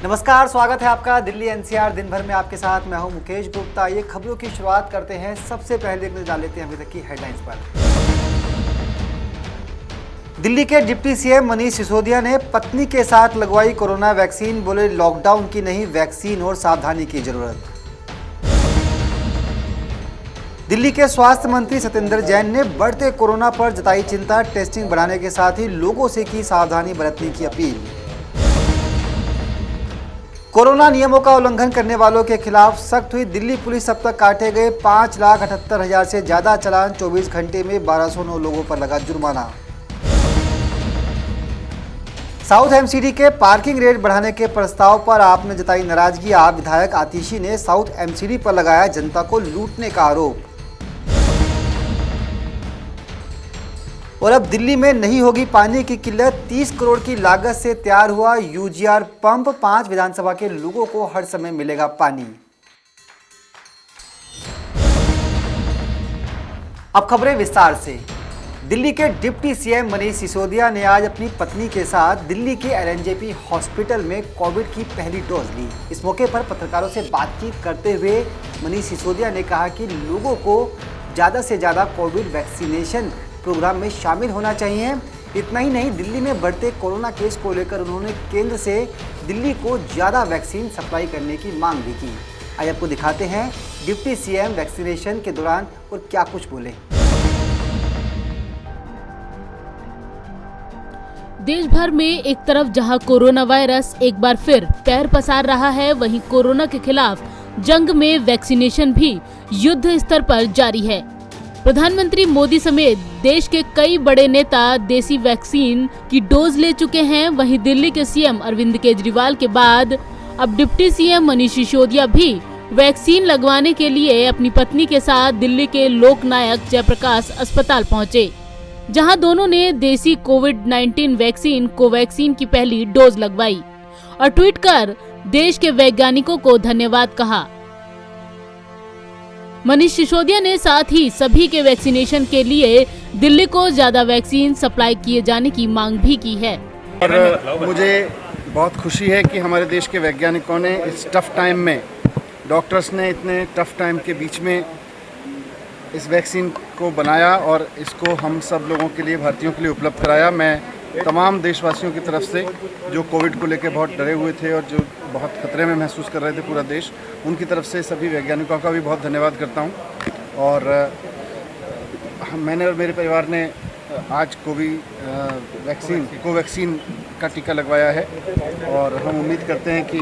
नमस्कार, स्वागत है आपका दिल्ली एनसीआर दिन भर में आपके साथ। मैं हूं मुकेश गुप्ता। ये खबरों की शुरुआत करते हैं। सबसे पहले एक नजर डाल लेते हैं अभी तक की हेडलाइंस पर। दिल्ली के डिप्टी सीएम मनीष सिसोदिया ने पत्नी के साथ लगवाई कोरोना वैक्सीन। बोले लॉकडाउन की नहीं, वैक्सीन और सावधानी की जरूरत। दिल्ली के स्वास्थ्य मंत्री सत्येंद्र जैन ने बढ़ते कोरोना पर जताई चिंता। टेस्टिंग बढ़ाने के साथ ही लोगों से की सावधानी बरतने की अपील। कोरोना नियमों का उल्लंघन करने वालों के खिलाफ सख्त हुई दिल्ली पुलिस। अब तक काटे गए 5,78,000 से ज्यादा चालान। 24 घंटे में 1209 लोगों पर लगा जुर्माना। साउथ एमसीडी के पार्किंग रेट बढ़ाने के प्रस्ताव पर आपने जताई नाराजगी। आप विधायक आतिशी ने साउथ एमसीडी पर लगाया जनता को लूटने का आरोप। और अब दिल्ली में नहीं होगी पानी की किल्लत। 30 करोड़ की लागत से तैयार हुआ यूजीआर पंप। 5 विधानसभा के लोगों को हर समय मिलेगा पानी। अब खबरें विस्तार से। दिल्ली के डिप्टी सीएम मनीष सिसोदिया ने आज अपनी पत्नी के साथ दिल्ली के एलएनजेपी हॉस्पिटल में कोविड की पहली डोज ली। इस मौके पर पत्रकारों से बातचीत करते हुए मनीष सिसोदिया ने कहा कि लोगों को ज़्यादा से ज़्यादा कोविड वैक्सीनेशन प्रोग्राम में शामिल होना चाहिए। इतना ही नहीं, दिल्ली में बढ़ते कोरोना केस को लेकर उन्होंने केंद्र से दिल्ली को ज़्यादा वैक्सीन सप्लाई करने की मांग भी की। आइए आपको दिखाते हैं डिप्टी सीएम वैक्सीनेशन के दौरान और क्या कुछ बोले। देश भर में एक तरफ जहां कोरोना वायरस एक बार फिर पैर पसार रहा है, वहीं कोरोना के खिलाफ जंग में वैक्सीनेशन भी युद्ध स्तर पर जारी है। प्रधानमंत्री मोदी समेत देश के कई बड़े नेता देसी वैक्सीन की डोज ले चुके हैं। वहीं दिल्ली के सीएम अरविंद केजरीवाल के बाद अब डिप्टी सीएम मनीष सिसोदिया भी वैक्सीन लगवाने के लिए अपनी पत्नी के साथ दिल्ली के लोकनायक जयप्रकाश अस्पताल पहुंचे, जहां दोनों ने देसी कोविड-19 वैक्सीन कोवैक्सीन की पहली डोज लगवाई और ट्वीट कर देश के वैज्ञानिकों को धन्यवाद कहा। मनीष सिसोदिया ने साथ ही सभी के वैक्सीनेशन के लिए दिल्ली को ज्यादा वैक्सीन सप्लाई किए जाने की मांग भी की है। और मुझे बहुत खुशी है कि हमारे देश के वैज्ञानिकों ने इस टफ टाइम में, डॉक्टर्स ने इतने टफ टाइम के बीच में इस वैक्सीन को बनाया और इसको हम सब लोगों के लिए, भारतीयों के लिए उपलब्ध कराया। मैं तमाम देशवासियों की तरफ से जो कोविड को लेकर बहुत डरे हुए थे और जो बहुत खतरे में महसूस कर रहे थे पूरा देश, उनकी तरफ से सभी वैज्ञानिकों का भी बहुत धन्यवाद करता हूं। और मैंने और मेरे परिवार ने आज कोवैक्सीन का टीका लगवाया है और हम उम्मीद करते हैं कि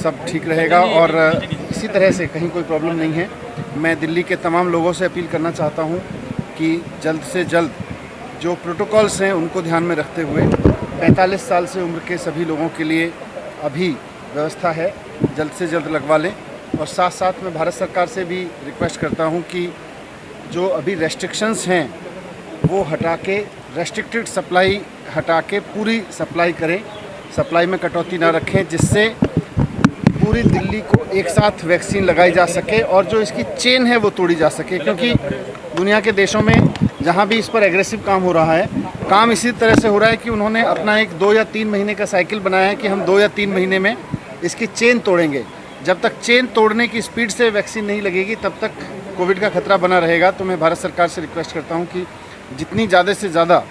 सब ठीक रहेगा और इसी तरह से कहीं कोई प्रॉब्लम नहीं है। मैं दिल्ली के तमाम लोगों से अपील करना चाहता हूं कि जल्द से जल्द जो प्रोटोकॉल्स हैं उनको ध्यान में रखते हुए 45 साल से उम्र के सभी लोगों के लिए अभी व्यवस्था है, जल्द से जल्द लगवा लें। और साथ साथ मैं भारत सरकार से भी रिक्वेस्ट करता हूं कि जो अभी रेस्ट्रिक्शंस हैं वो हटा के, रेस्ट्रिक्टेड सप्लाई हटा के पूरी सप्लाई करें, सप्लाई में कटौती ना रखें, जिससे पूरी दिल्ली को एक साथ वैक्सीन लगाई जा सके और जो इसकी चेन है वो तोड़ी जा सके। क्योंकि दुनिया के देशों में जहाँ भी इस पर एग्रेसिव काम हो रहा है, काम इसी तरह से हो रहा है कि उन्होंने अपना एक 2 या 3 महीने का साइकिल बनाया है कि हम 2 या 3 महीने में इसकी चेन तोड़ेंगे। जब तक चेन तोड़ने की स्पीड से वैक्सीन नहीं लगेगी तब तक कोविड का खतरा बना रहेगा। तो मैं भारत सरकार से रिक्वेस्ट करता हूँ कि जितनी ज़्यादा से ज़्यादा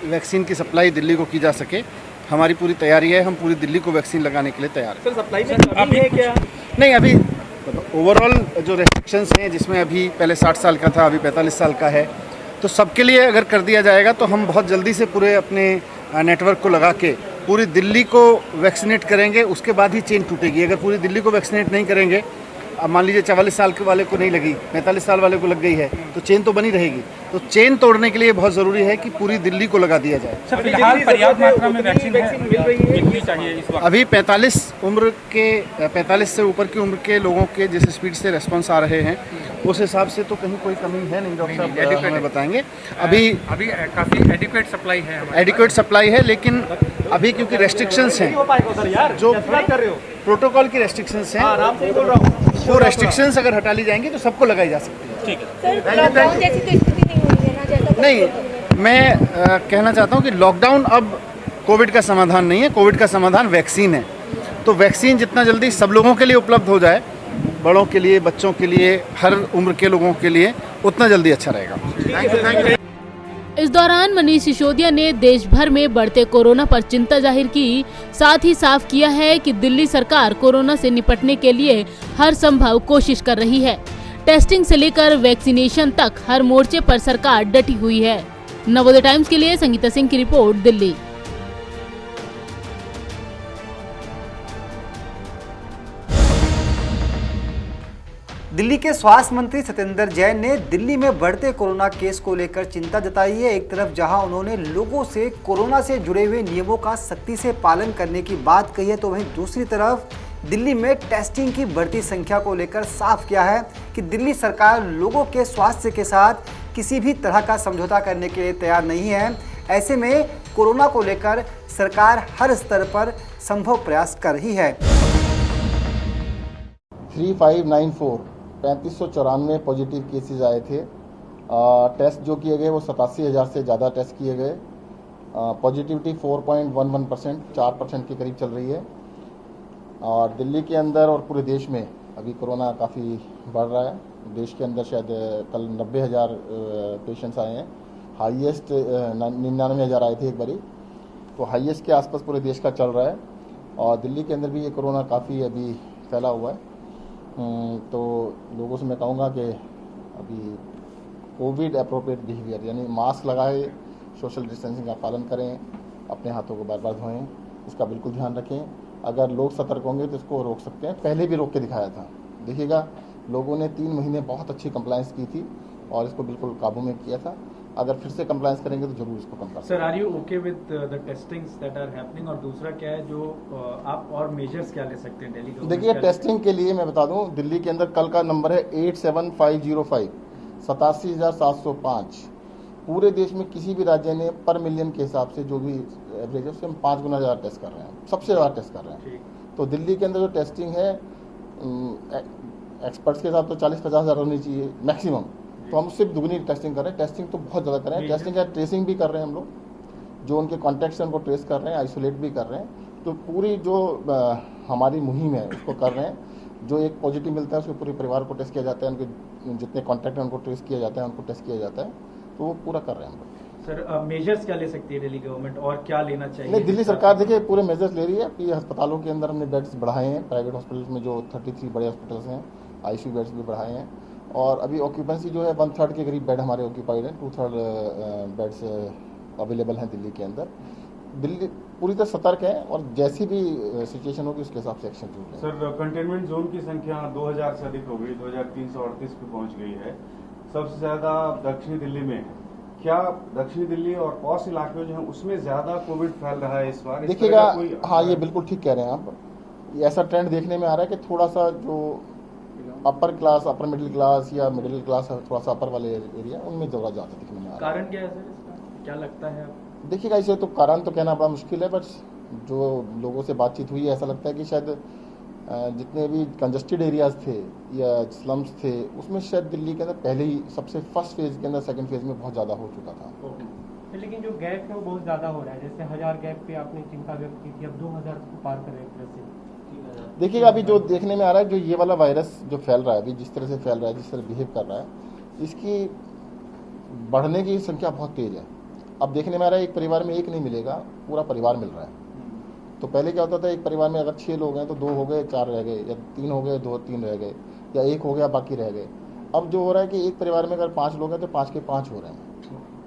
वैक्सीन की सप्लाई दिल्ली को की जा सके। हमारी पूरी तैयारी है, हम पूरी दिल्ली को वैक्सीन लगाने के लिए तैयार हैं। सर, सप्लाई में कमी है क्या? नहीं, अभी ओवरऑल जो रेस्ट्रिक्शंस हैं, जिसमें अभी पहले 60 साल का था, अभी 45 साल का है, तो सबके लिए अगर कर दिया जाएगा तो हम बहुत जल्दी से पूरे अपने नेटवर्क को लगा के पूरी दिल्ली को वैक्सीनेट करेंगे। उसके बाद ही चेन टूटेगी। अगर पूरी दिल्ली को वैक्सीनेट नहीं करेंगे, अब मान लीजिए 44 साल के वाले को नहीं लगी, 45 साल वाले को लग गई है, तो चेन तो बनी रहेगी। तो चेन तोड़ने के लिए बहुत ज़रूरी है कि पूरी दिल्ली को लगा दिया जाए। सर, फिलहाल पर्याप्त मात्रा में वैक्सीन मिल रही है, कितनी चाहिए इस वक्त? अभी 45 से ऊपर की उम्र के लोगों के जिस स्पीड से रेस्पॉन्स आ रहे हैं, उस हिसाब से तो कहीं कोई कमी है नहीं। डॉक्टर साहब हमें बताएंगे। अभी काफ़ी एडिक्वेट सप्लाई है, एडिक्वेट सप्लाई है, लेकिन अभी क्योंकि रेस्ट्रिक्शंस हैं, जो प्रोटोकॉल की रेस्ट्रिक्शंस हैं, वो रेस्ट्रिक्शंस अगर हटा ली जाएंगी तो सबको लगाई जा सकती है। ठीक है। लॉकडाउन जैसी तो स्थिति नहीं होगी ना, जैसा नहीं, मैं कहना चाहता हूँ कि लॉकडाउन अब कोविड का समाधान नहीं है। कोविड का समाधान वैक्सीन है। तो वैक्सीन जितना जल्दी सब लोगों के लिए उपलब्ध हो जाए, बड़ों के लिए, बच्चों के लिए, हर उम्र के लोगों के लिए, उतना जल्दी अच्छा रहेगा। Thank you. इस दौरान मनीष सिसोदिया ने देश भर में बढ़ते कोरोना पर चिंता जाहिर की, साथ ही साफ किया है कि दिल्ली सरकार कोरोना से निपटने के लिए हर संभव कोशिश कर रही है। टेस्टिंग से लेकर वैक्सीनेशन तक हर मोर्चे पर सरकार डटी हुई है। नवोदय टाइम्स के लिए संगीता सिंह की रिपोर्ट, दिल्ली। दिल्ली के स्वास्थ्य मंत्री सत्येंद्र जैन ने दिल्ली में बढ़ते कोरोना केस को लेकर चिंता जताई है। एक तरफ जहां उन्होंने लोगों से कोरोना से जुड़े हुए नियमों का सख्ती से पालन करने की बात कही है, तो वहीं दूसरी तरफ दिल्ली में टेस्टिंग की बढ़ती संख्या को लेकर साफ किया है कि दिल्ली सरकार लोगों के स्वास्थ्य के साथ किसी भी तरह का समझौता करने के लिए तैयार नहीं है। ऐसे में कोरोना को लेकर सरकार हर स्तर पर संभव प्रयास कर रही है। 3594 पॉजिटिव केसेस आए थे। टेस्ट जो किए गए वो 87,000 से ज़्यादा टेस्ट किए गए। पॉजिटिविटी 4.11%, 4% के करीब चल रही है। और दिल्ली के अंदर और पूरे देश में अभी कोरोना काफ़ी बढ़ रहा है। देश के अंदर शायद कल 90,000 पेशेंट्स आए हैं। हाईएस्ट 99,000 आए थे एक बारी, तो हाईएस्ट के आसपास पूरे देश का चल रहा है। और दिल्ली के अंदर भी ये कोरोना काफ़ी अभी फैला हुआ है। तो लोगों से मैं कहूँगा कि अभी कोविड अप्रोप्रिएट बिहेवियर यानी मास्क लगाए, सोशल डिस्टेंसिंग का पालन करें, अपने हाथों को बार बार धोएं, इसका बिल्कुल ध्यान रखें। अगर लोग सतर्क होंगे तो इसको रोक सकते हैं। पहले भी रोक के दिखाया था। देखिएगा, लोगों ने 3 महीने बहुत अच्छी कंप्लायंस की थी और इसको बिल्कुल काबू में किया था। अगर फिर से कंप्लायंस करेंगे तो जरूर इसको कम कर सकते हैं। Sir, are you okay with the testings that are happening? और दूसरा क्या है जो आप और मेजर्स क्या ले सकते हैं दिल्ली? देखिए, टेस्टिंग के लिए मैं बता दूं, दिल्ली के अंदर कल का नंबर है 87,505, 87,705। पूरे देश में किसी भी राज्य ने पर मिलियन के हिसाब से जो भी एवरेज है उससे हम 5 गुना ज़्यादा टेस्ट कर रहे हैं, सबसे ज़्यादा टेस्ट कर रहे हैं। तो दिल्ली के अंदर जो टेस्टिंग है एक्सपर्ट्स के हिसाब तो 40-50 हज़ार होनी चाहिए मैक्सिमम, तो हम उससे दुगनी टेस्टिंग कर रहे हैं। टेस्टिंग तो बहुत ज़्यादा कर रहे हैं। टेस्टिंग का ट्रेसिंग भी कर रहे हैं हम लोग, जो उनके कॉन्टैक्ट्स हैं उनको ट्रेस कर रहे हैं, आइसोलेट भी कर रहे हैं। तो पूरी जो हमारी मुहिम है उसको कर रहे हैं। जो एक पॉजिटिव मिलता है उसके पूरे परिवार को टेस्ट किया जाता है, उनके जितने कॉन्टैक्ट हैं उनको ट्रेस किया जाता है, उनको टेस्ट किया जाता है। तो वो पूरा कर रहे हैं हम लोग। सर, मेजर्स क्या ले सकती है दिल्ली गवर्नमेंट और क्या लेना चाहिए? नहीं, दिल्ली सरकार देखिए पूरे मेजर्स ले रही है कि अस्पतालों के अंदर हमने बेड्स बढ़ाए हैं। प्राइवेट हॉस्पिटल्स में जो 33 बड़े हॉस्पिटल्स हैं, आईसीयू बेड्स भी बढ़ाए हैं। और अभी ऑक्यूपेंसी जो है 1/3 के करीब बेड हमारे ऑक्यूपाइड हैं। 2/3 बेड्स अवेलेबल हैं दिल्ली के अंदर। दिल्ली पूरी तरह सतर्क है और जैसी भी सिचुएशन होगी उसके हिसाब से एक्शन जरूर लेंगे। सर, कंटेनमेंट जोन की संख्या 2000 से अधिक हो गई, 2338 पे पहुंच गई है। सबसे ज्यादा दक्षिणी दिल्ली में है। क्या दक्षिणी दिल्ली और पॉश इलाके जो है उसमें ज्यादा कोविड फैल रहा है इस बार? देखिएगा, हाँ, ये बिल्कुल ठीक कह रहे हैं आप। ऐसा ट्रेंड देखने में आ रहा है कि थोड़ा सा जो upper class, upper middle class या मिडिल क्लास, थोड़ा सा अपर वाले एरिया, उनमें ज़्यादा दिखने में आ रहा है। कारण क्या है सर इसका? क्या लगता है? देखिएगा, इसे तो कारण तो कहना बड़ा मुश्किल है, बट जो लोगों से बातचीत हुई है ऐसा लगता है कि शायद जितने भी कंजस्टेड एरियाज थे या स्लम्स थे उसमें शायद दिल्ली के अंदर पहले ही सबसे फर्स्ट फेज के अंदर सेकंड फेज में बहुत ज़्यादा हो चुका था। लेकिन जो गैप है वो बहुत ज़्यादा हो रहा है। जैसे 1000 गैप पे आपने चिंता व्यक्त की थी, अब 2000 को पार कर रहे हैं। देखिएगा, अभी जो देखने में आ रहा है, जो ये वाला वायरस जो फैल रहा है अभी, जिस तरह से फैल रहा है, जिस तरह बिहेव कर रहा है, इसकी बढ़ने की संख्या बहुत तेज है। अब देखने में आ रहा है एक परिवार में एक नहीं मिलेगा, पूरा परिवार मिल रहा है। तो पहले क्या होता था, एक परिवार में अगर 6 लोग हैं तो 2 हो गए, 4 रह गए, या 3 हो गए, 2-3 रह गए, या 1 हो गया, बाकी रह गए। अब जो हो रहा है कि एक परिवार में अगर 5 लोग हैं तो 5 के 5 हो रहे हैं।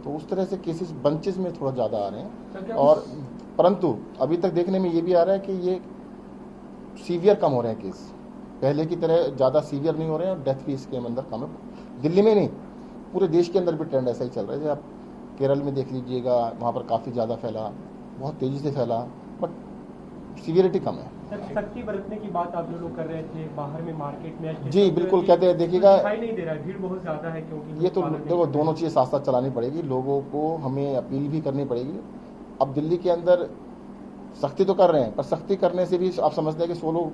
तो उस तरह से केसेस बंचेस में थोड़ा ज़्यादा आ रहे हैं। और परंतु अभी तक देखने में ये भी आ रहा है कि ये सीवियर कम हो रहे हैं केस, पहले की तरह ज़्यादा सीवियर नहीं हो रहे हैं, और डेथ भी इसके अंदर कम है। दिल्ली में नहीं, पूरे देश के अंदर भी ट्रेंड ऐसा ही चल रहा है। जैसे आप केरल में देख लीजिएगा, वहाँ पर काफ़ी ज़्यादा फैला, बहुत तेज़ी से फैला, बट सीवियरिटी कम है। सख्ती बरतने की बात आप जो लोग कर रहे थे बाहर में, मार्केट में, जी बिल्कुल कहते हैं। देखिएगा, दिखाई नहीं दे रहा है, भीड़ बहुत ज़्यादा है, क्योंकि ये तो देखो दोनों चीज़ें साथ साथ चलानी पड़ेगी। लोगों को हमें अपील भी करनी पड़ेगी। अब दिल्ली के अंदर सख्ती तो कर रहे हैं, पर सख्ती करने से भी आप समझते हैं कि 100 लोग,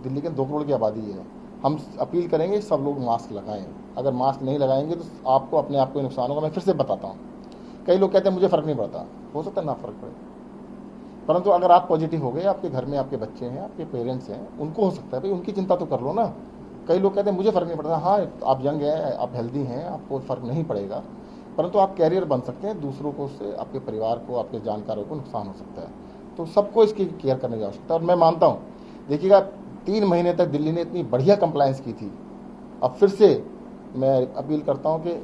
दिल्ली के 2 करोड़ की आबादी है। हम अपील करेंगे सब लोग मास्क लगाएं। अगर मास्क नहीं लगाएंगे तो आपको अपने आप को नुकसान होगा। मैं फिर से बताता हूँ, कई लोग कहते हैं मुझे फ़र्क नहीं पड़ता, हो सकता है ना फ़र्क पड़े, परंतु अगर आप पॉजिटिव हो गए, आपके घर में आपके बच्चे हैं, आपके पेरेंट्स हैं, उनको हो सकता है, भाई उनकी चिंता तो कर लो ना। कई लोग कहते हैं मुझे फ़र्क नहीं पड़ता। हाँ, आप यंग हैं, आप हेल्दी हैं, आपको फ़र्क नहीं पड़ेगा, परंतु आप कैरियर बन सकते हैं, दूसरों को उससे आपके परिवार को, आपके जानकारों को नुकसान हो सकता है। तो सबको इसकी केयर करने की आवश्यकता है। और मैं मानता हूँ, देखिएगा 3 महीने तक दिल्ली ने इतनी बढ़िया कंप्लायंस की थी, अब फिर से मैं अपील करता हूँ कि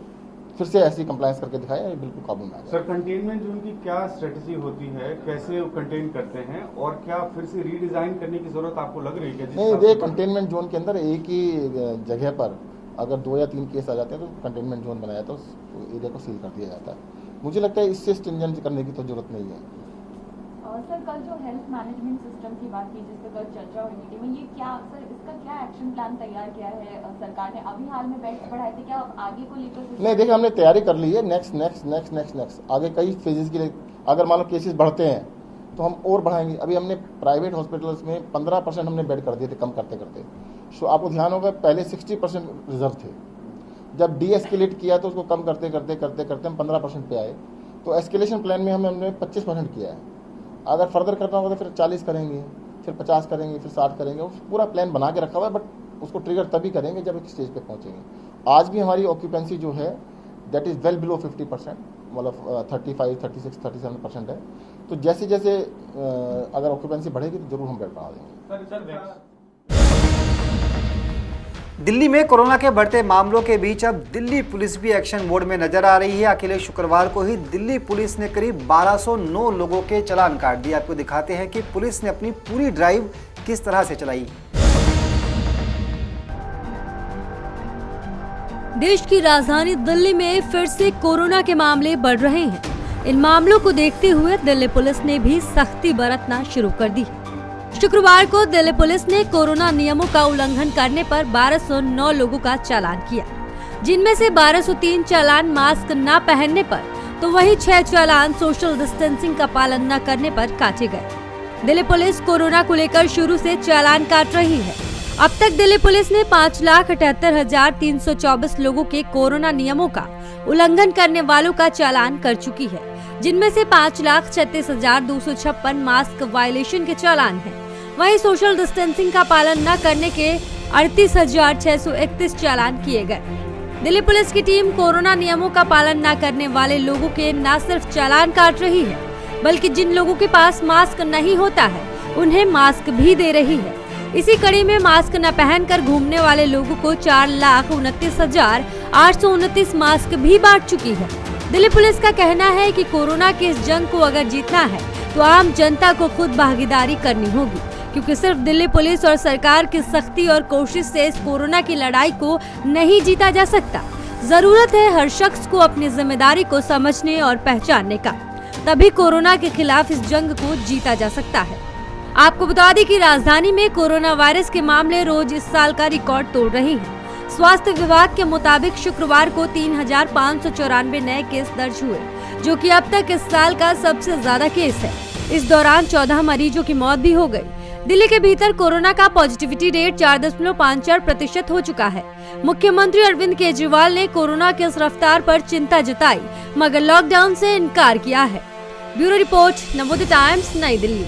फिर से ऐसी कंप्लायंस करके दिखाएं, ये बिल्कुल काबू में आ जाए। सर, कंटेनमेंट जोन की क्या स्ट्रेटजी होती है, कैसे वो कंटेन करते हैं, और क्या फिर से रीडिजाइन करने की जरूरत आपको लग रही है? नहीं, देखिए कंटेनमेंट जोन के अंदर एक ही जगह पर अगर 2 या 3 केस आ जाते हैं तो कंटेनमेंट जोन बनाया जाता है, उस एरिया को सील कर दिया जाता है। मुझे लगता है इससे स्ट्रिंजेंट करने की तो जरूरत नहीं है। सर, कल जो हेल्थ मैनेजमेंट सिस्टम की बात की, जिस पर कल चर्चा हुई मीटिंग में, ये क्या सर, इसका क्या एक्शन प्लान तैयार किया है सरकार ने? अभी हाल में बेड्स बढ़ाए थे, क्या आगे को लेकर? नहीं, देखिए हमने तैयारी कर ली है, नेक्स्ट आगे कई फेजेस के लिए। अगर मान लो केसेस बढ़ते हैं तो हम और बढ़ाएंगे। अभी हमने प्राइवेट हॉस्पिटल्स में 15% हमने बेड कर दिए थे, कम करते करते। सो आपको ध्यान होगा, पहले 60% रिजर्व थे, जब डीएस्केलेट किया तो उसको कम करते करते हम 15% पे आए। तो एस्केलेशन प्लान में हमने 25% किया है। अगर फर्दर करना होगा तो फिर 40 करेंगे, फिर 50 करेंगे, फिर 60 करेंगे। पूरा प्लान बना के रखा हुआ है, बट उसको ट्रिगर तभी करेंगे जब एक स्टेज पे पहुंचेंगे। आज भी हमारी ऑक्यूपेंसी जो है दैट इज़ वेल बिलो 50%, मतलब 35, 36, 37% है। तो जैसे जैसे अगर ऑक्यूपेंसी बढ़ेगी तो जरूर हम बेड बढ़ा देंगे। दिल्ली में कोरोना के बढ़ते मामलों के बीच अब दिल्ली पुलिस भी एक्शन मोड में नजर आ रही है। अकेले शुक्रवार को ही दिल्ली पुलिस ने करीब 1209 लोगों के चालान काट दिए। आपको दिखाते हैं कि पुलिस ने अपनी पूरी ड्राइव किस तरह से चलाई। देश की राजधानी दिल्ली में फिर से कोरोना के मामले बढ़ रहे हैं। इन मामलों को देखते हुए दिल्ली पुलिस ने भी सख्ती बरतना शुरू कर दी। शुक्रवार को दिल्ली पुलिस ने कोरोना नियमों का उल्लंघन करने पर 1209 लोगों का चालान किया, जिनमें से 1203 चालान मास्क न पहनने पर, तो वहीं 6 चालान सोशल डिस्टेंसिंग का पालन न करने पर काटे गए। दिल्ली पुलिस कोरोना को लेकर शुरू से चालान काट रही है। अब तक दिल्ली पुलिस ने 5,78,324 लोगों के कोरोना नियमों का उल्लंघन करने वालों का चालान कर चुकी है, जिनमें से 5,36,256 मास्क वायलेशन के चालान हैं। वहीं सोशल डिस्टेंसिंग का पालन न करने के 38,631 चालान किए गए। दिल्ली पुलिस की टीम कोरोना नियमों का पालन न करने वाले लोगों के न सिर्फ चालान काट रही है, बल्कि जिन लोगों के पास मास्क नहीं होता है उन्हें मास्क भी दे रही है। इसी कड़ी में मास्क न पहनकर घूमने वाले लोगों को 4,29,829 मास्क भी बांट चुकी है। दिल्ली पुलिस का कहना है कि कोरोना के इस जंग को अगर जीतना है तो आम जनता को खुद भागीदारी करनी होगी, क्योंकि सिर्फ दिल्ली पुलिस और सरकार की सख्ती और कोशिश से इस कोरोना की लड़ाई को नहीं जीता जा सकता। जरूरत है हर शख्स को अपनी जिम्मेदारी को समझने और पहचानने का, तभी कोरोना के खिलाफ इस जंग को जीता जा सकता है। आपको बता दें कि राजधानी में कोरोना वायरस के मामले रोज इस साल का रिकॉर्ड तोड़ रहे हैं। स्वास्थ्य विभाग के मुताबिक शुक्रवार को 3,594 नए केस दर्ज हुए, जो कि अब तक इस साल का सबसे ज्यादा केस है। इस दौरान 14 मरीजों की मौत भी हो गई। दिल्ली के भीतर कोरोना का पॉजिटिविटी रेट 4.54% हो चुका है। मुख्यमंत्री अरविंद केजरीवाल ने कोरोना की इस रफ्तार पर चिंता जताई, मगर लॉकडाउन से इनकार किया है। ब्यूरो रिपोर्ट, नवोदय टाइम्स, नई Delhi.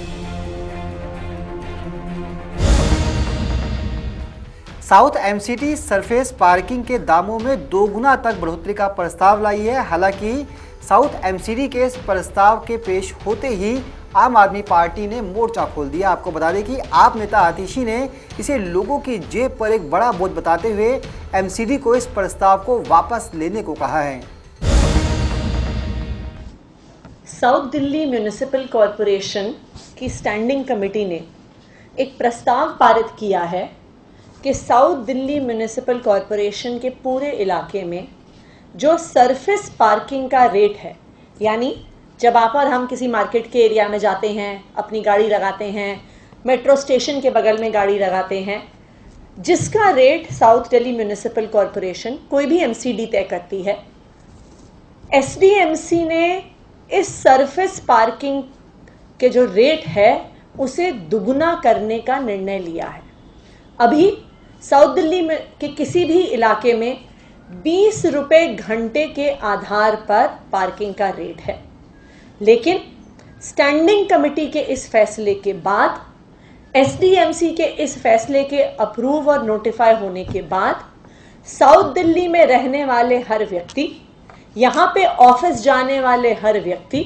South MCD surface parking के दामों में 2 गुना तक बढ़ोतरी का प्रस्ताव लाई है। हालांकि साउथ एमसीडी के इस प्रस्ताव के पेश होते ही आम आदमी पार्टी ने मोर्चा खोल दिया। आपको बता दें कि आप नेता आतिशी ने इसे लोगों की जेब पर एक बड़ा बोझ बताते हुए एमसीडी को इस प्रस्ताव को वापस लेने को कहा है। साउथ दिल्ली म्युनिसिपल कॉरपोरेशन की स्टैंडिंग कमेटी ने एक प्रस्ताव पारित किया है कि साउथ दिल्ली म्युनिसिपल कॉरपोरेशन के पूरे इलाके में जो सरफेस पार्किंग का रेट है, यानी जब आप और हम किसी मार्केट के एरिया में जाते हैं, अपनी गाड़ी लगाते हैं, मेट्रो स्टेशन के बगल में गाड़ी लगाते हैं, जिसका rate south Delhi municipal corporation कोई भी एमसीडी तय करती है, एसडीएमसी ने इस सरफेस पार्किंग के जो रेट है उसे दुगुना करने का निर्णय लिया है। अभी साउथ दिल्ली में के किसी भी इलाके में 20 रुपये घंटे के आधार पर पार्किंग का रेट है, लेकिन स्टैंडिंग कमेटी के इस फैसले के बाद, एसडीएमसी के इस फैसले के अप्रूव और नोटिफाई होने के बाद साउथ दिल्ली में रहने वाले हर व्यक्ति, यहाँ पे ऑफिस जाने वाले हर व्यक्ति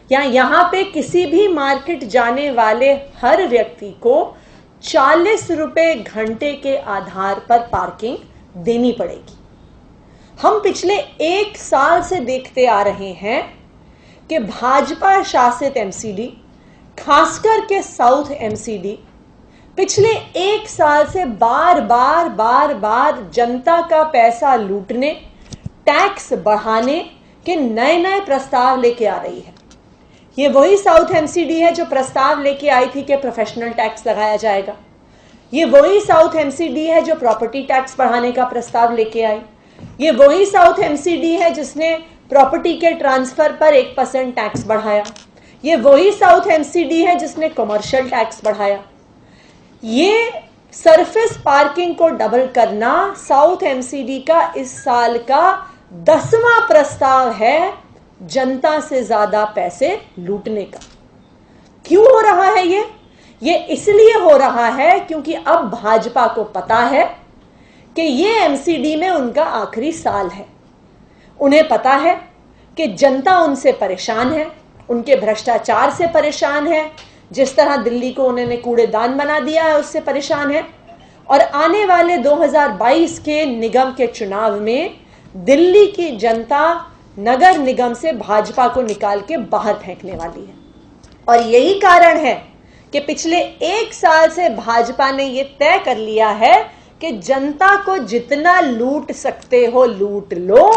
या यहाँ पे किसी भी मार्केट जाने वाले हर व्यक्ति को 40 रुपए घंटे के आधार पर पार्किंग देनी पड़ेगी। हम पिछले 1 साल से देखते आ रहे हैं कि भाजपा शासित एमसीडी, खासकर के साउथ एमसीडी, पिछले 1 साल से बार बार जनता का पैसा लूटने, टैक्स बढ़ाने के नए नए प्रस्ताव लेके आ रही है। ये वही साउथ एमसीडी है जो प्रस्ताव लेके आई थी कि प्रोफेशनल टैक्स लगाया जाएगा। ये वही साउथ एमसीडी है जो प्रॉपर्टी टैक्स बढ़ाने का प्रस्ताव लेके आई। ये वही साउथ एमसीडी है जिसने प्रॉपर्टी के ट्रांसफर पर 1% टैक्स बढ़ाया। ये वही साउथ एमसीडी है जिसने कमर्शियल टैक्स बढ़ाया। ये सरफेस पार्किंग को डबल करना साउथ एमसीडी का इस साल का 10वां प्रस्ताव है जनता से ज्यादा पैसे लूटने का। क्यों हो रहा है ये इसलिए हो रहा है क्योंकि अब भाजपा को पता है कि ये एमसीडी में उनका आखिरी साल है। उन्हें पता है कि जनता उनसे परेशान है, उनके भ्रष्टाचार से परेशान है, जिस तरह दिल्ली को उन्होंने कूड़ेदान बना दिया है उससे परेशान है, और आने वाले 2022 के निगम के चुनाव में दिल्ली की जनता नगर निगम से भाजपा को निकाल के बाहर फेंकने वाली है। और यही कारण है कि पिछले 1 साल से भाजपा ने यह तय कर लिया है कि जनता को जितना लूट सकते हो लूट लो।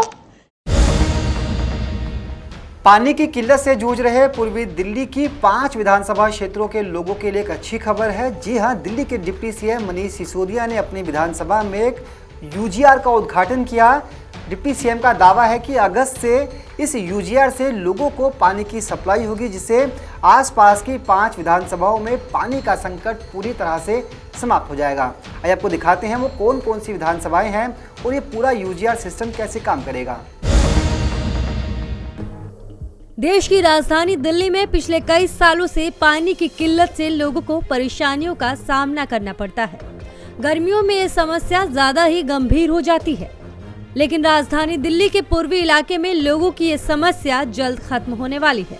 पानी की किल्लत से जूझ रहे पूर्वी दिल्ली की 5 विधानसभा क्षेत्रों के लोगों के लिए एक अच्छी खबर है। जी हां, दिल्ली के डिप्टी सीएम मनीष सिसोदिया ने अपनी विधानसभा में एक यूजीआर का उद्घाटन किया। डिप्टी सीएम का दावा है कि अगस्त से इस यूजीआर से लोगों को पानी की सप्लाई होगी, जिससे आसपास की 5 विधानसभाओं में पानी का संकट पूरी तरह से समाप्त हो जाएगा। आइए आपको दिखाते हैं वो कौन कौन सी विधानसभाएं हैं और ये पूरा यूजीआर सिस्टम कैसे काम करेगा। देश की राजधानी दिल्ली में पिछले कई सालों से पानी की किल्लत से लोगों को परेशानियों का सामना करना पड़ता है। गर्मियों में ये समस्या ज्यादा ही गंभीर हो जाती है, लेकिन राजधानी दिल्ली के पूर्वी इलाके में लोगों की ये समस्या जल्द खत्म होने वाली है।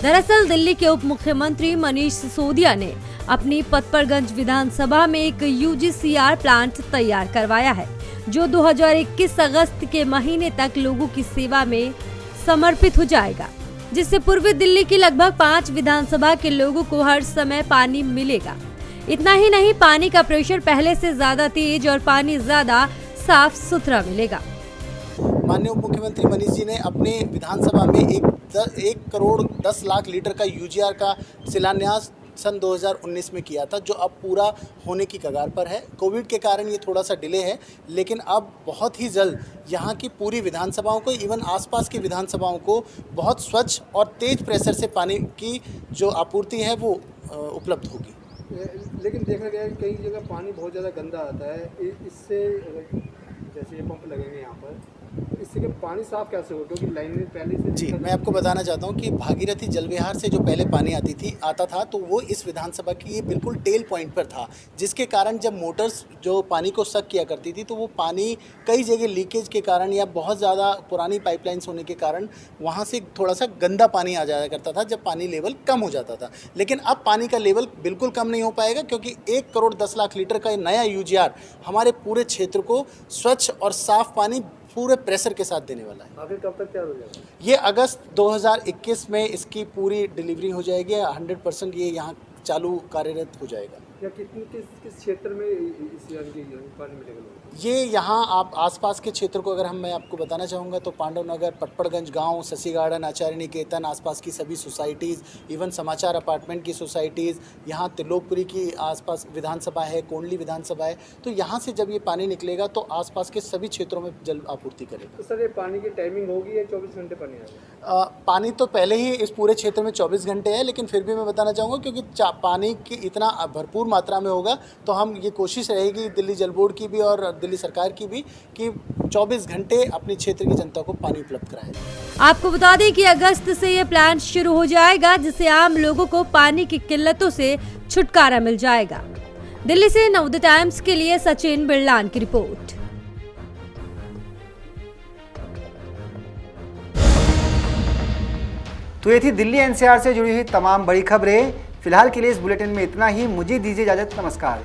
दरअसल दिल्ली के उप मुख्यमंत्री मनीष सिसोदिया ने अपनी पतपरगंज विधानसभा में एक यूजीसीआर प्लांट तैयार करवाया है, जो 2021 अगस्त के महीने तक लोगों की सेवा में समर्पित हो जाएगा, जिससे पूर्वी दिल्ली की लगभग 5 विधानसभा के लोगों को हर समय पानी मिलेगा। इतना ही नहीं, पानी का प्रेशर पहले से ज्यादा तेज और पानी ज्यादा साफ सुथरा मिलेगा। माननीय उप मुख्यमंत्री मनीष जी ने अपने विधानसभा में 1 करोड़ 10 लाख लीटर का यूजीआर का शिलान्यास सन 2019 में किया था, जो अब पूरा होने की कगार पर है। कोविड के कारण ये थोड़ा सा डिले है, लेकिन अब बहुत ही जल्द यहाँ की पूरी विधानसभाओं को, इवन आसपास की विधानसभाओं को बहुत स्वच्छ और तेज प्रेशर से पानी की जो आपूर्ति है वो उपलब्ध होगी। लेकिन देखा गया है कई जगह पानी बहुत ज़्यादा गंदा आता है। इससे जैसे ये पंप लगेंगे यहाँ पर, इससे कि पानी साफ कैसे हो, क्योंकि लाइन में पहले से। जी, मैं आपको बताना चाहता हूँ कि भागीरथी जलविहार से जो पहले पानी आता था तो वो इस विधानसभा की ये बिल्कुल टेल पॉइंट पर था, जिसके कारण जब मोटर्स जो पानी को सक किया करती थी तो वो पानी कई जगह लीकेज के कारण या बहुत ज़्यादा पुरानी पाइपलाइंस होने के कारण वहाँ से थोड़ा सा गंदा पानी आ जाया करता था जब पानी लेवल कम हो जाता था। लेकिन अब पानी का लेवल बिल्कुल कम नहीं हो पाएगा, क्योंकि 1 करोड़ 10 लाख लीटर का नया यूजीआर हमारे पूरे क्षेत्र को स्वच्छ और साफ पानी पूरे प्रेशर के साथ देने वाला है। आखिर कब तक तैयार हो जाएगा? ये अगस्त 2021 में इसकी पूरी डिलीवरी हो जाएगी। 100% ये यहाँ चालू कार्यरत हो जाएगा। या किस क्षेत्र में इस पानी मिलेगा? ये यहाँ आप आसपास के क्षेत्र को अगर मैं आपको बताना चाहूँगा तो पांडवनगर, पटपड़गंज गांव, शशि गार्डन, आचार्य निकेतन, आसपास की सभी सोसाइटीज़, इवन समाचार अपार्टमेंट की सोसाइटीज़, यहाँ त्रिलोकपुरी की आसपास विधानसभा है, कोंडली विधानसभा है, तो यहाँ से जब ये पानी निकलेगा तो आसपास के सभी क्षेत्रों में जल आपूर्ति करेगा। तो सर ये पानी की टाइमिंग होगी या 24 घंटे पानी आएगा? पानी तो पहले ही इस पूरे क्षेत्र में 24 घंटे है, लेकिन फिर भी मैं बताना चाहूँगा क्योंकि पानी की इतना भरपूर भरपूर मात्रा में होगा तो हम ये कोशिश रहेगी दिल्ली जल बोर्ड की भी और दिल्ली सरकार की भी कि 24 घंटे अपने क्षेत्र की जनता को पानी उपलब्ध कराएं। आपको बता दें कि अगस्त से ये प्लान शुरू हो जाएगा, जिससे आम लोगों को पानी की किल्लतों से छुटकारा मिल जाएगा। दिल्ली से नवोदय टाइम्स के लिए सचिन बिरलान की रिपोर्ट। तो ये थी दिल्ली एनसीआर से जुड़ी हुई तमाम बड़ी खबरें। फिलहाल के लिए इस बुलेटिन में इतना ही। मुझे दीजिए इजाजत। नमस्कार।